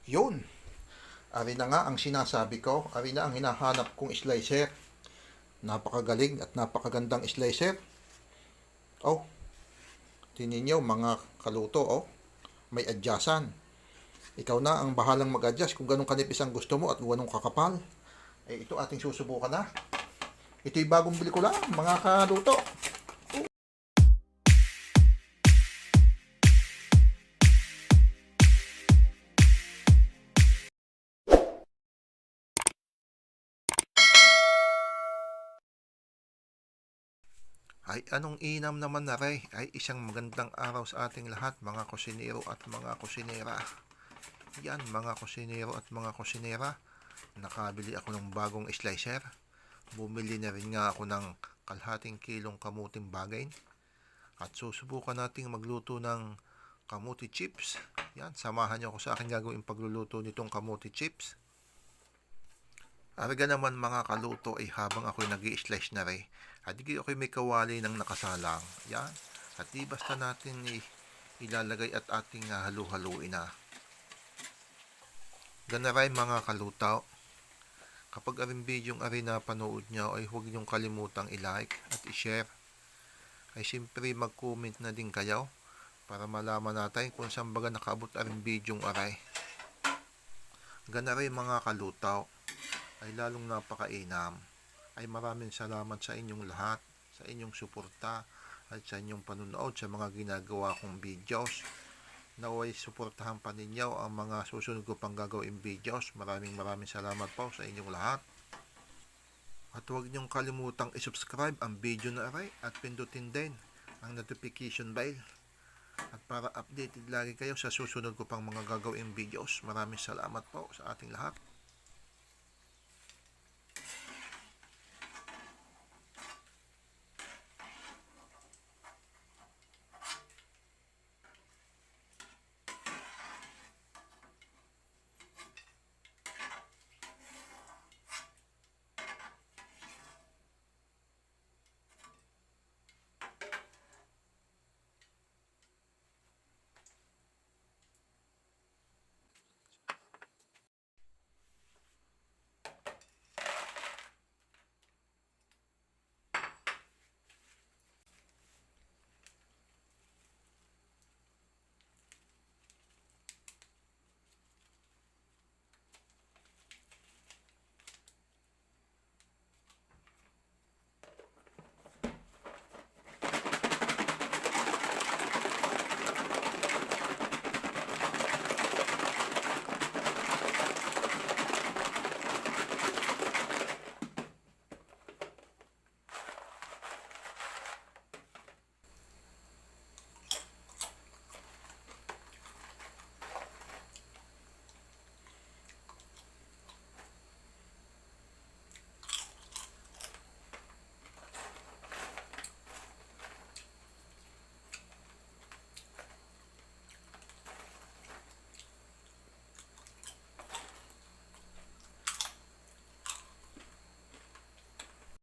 Yun. Ari na nga ang sinasabi ko. Ari na ang hinahanap kong slicer. Napakagaling at napakagandang slicer. Oh, tinin nyo mga kaluto, oh. May adyasan. Ikaw na ang bahalang mag-adjust kung ganong kanipis ang gusto mo at ganong kakapal. Ito ating susubukan na. Ito'y bagong bili ko lang, mga kaluto. Ay anong inam naman na rin ay isang magandang araw sa ating lahat mga kusinero at mga kusinera. Yan mga kusinero at mga kusinera, nakabili ako ng bagong slicer. Bumili na rin nga ako ng kalahating kilong kamuting bagain. At susubukan nating magluto ng kamuti chips. Yan, samahan niyo ako sa aking gagawin pagluluto nitong kamuti chips. Araga naman mga kaluto ay habang ako'y nag-i-slice na rin, at di ako'y may kawali ng nakasalang. Yan. At di basta natin ilalagay at ating halu-haluin na. Ganaray mga kalutaw. Kapag aring video yung na panood nyo ay huwag niyong kalimutang i-like at i-share. Ay siyempre mag-comment na din kayo para malaman natin kung saan baga nakaabot aring video yung aray. Ganaray mga kalutaw ay lalong napakainam. Ay maraming salamat sa inyong lahat, sa inyong suporta at sa inyong panunood sa mga ginagawa kong videos. Naway suportahan pa ninyo ang mga susunod ko pang gagawin videos. Maraming salamat po sa inyong lahat. At huwag niyong kalimutang i-subscribe ang video na aray at pindutin din ang notification bell. At para updated lagi kayo sa susunod ko pang mga gagawin videos. Maraming salamat po sa ating lahat.